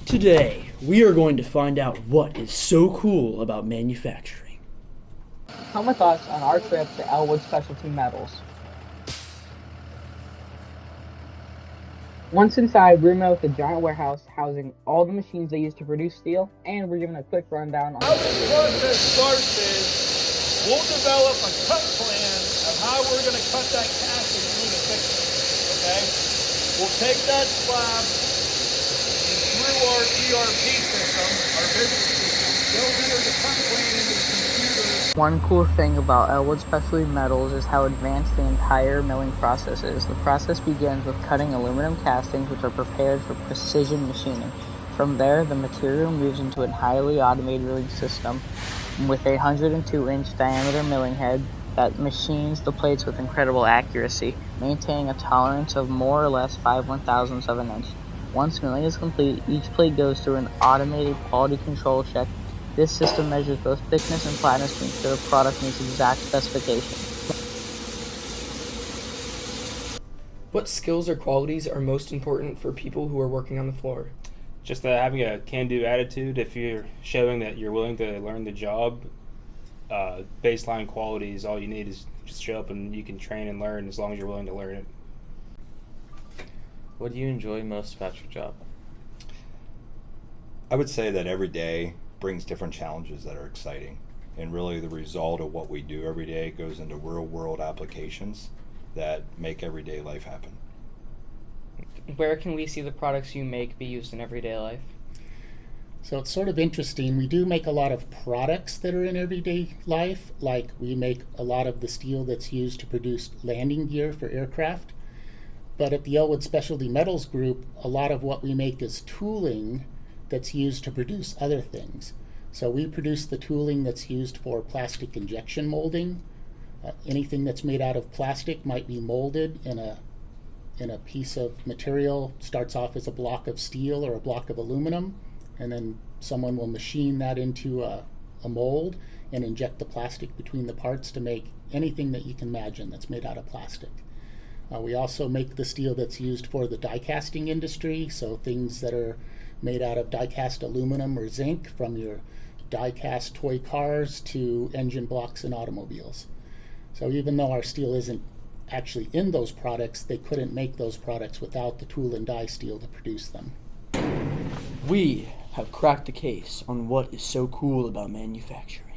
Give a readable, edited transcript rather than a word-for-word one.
Today, we are going to find out what is so cool about manufacturing. Come with us on our trip to Elwood Specialty Metals. Once inside, we're met with a giant warehouse housing all the machines they use to produce steel, and we're given a quick rundown on how the process starts is we'll develop a cut plan of how we're going to cut that casting through the thickness, okay? We'll take that slab and through our ERP system, our business system, they'll enter the cut plan into the computer. One cool thing about Elwood Specialty Metals is how advanced the entire milling process is. The process begins with cutting aluminum castings, which are prepared for precision machining. From there, the material moves into a highly automated milling system with a 102-inch diameter milling head that machines the plates with incredible accuracy, maintaining a tolerance of more or less 5/1000ths of an inch. Once milling is complete, each plate goes through an automated quality control check. This system measures both thickness and flatness to ensure the product meets exact specifications. What skills or qualities are most important for people who are working on the floor? Just having a can-do attitude. If you're showing that you're willing to learn the job, baseline qualities, all you need is just show up and you can train and learn as long as you're willing to learn it. What do you enjoy most about your job? I would say that every day brings different challenges that are exciting, and really the result of what we do every day goes into real-world applications that make everyday life happen. Where can we see the products you make be used in everyday life? So it's sort of interesting. We do make a lot of products that are in everyday life, like we make a lot of the steel that's used to produce landing gear for aircraft. But at the Elwood Specialty Metals Group, a lot of what we make is tooling that's used to produce other things. So we produce the tooling that's used for plastic injection molding. Anything that's made out of plastic might be molded in a piece of material, starts off as a block of steel or a block of aluminum, and then someone will machine that into a mold and inject the plastic between the parts to make anything that you can imagine that's made out of plastic. We also make the steel that's used for the die casting industry, so things that are made out of die-cast aluminum or zinc, from your die-cast toy cars to engine blocks in automobiles. So even though our steel isn't actually in those products, they couldn't make those products without the tool and die steel to produce them. We have cracked the case on what is so cool about manufacturing.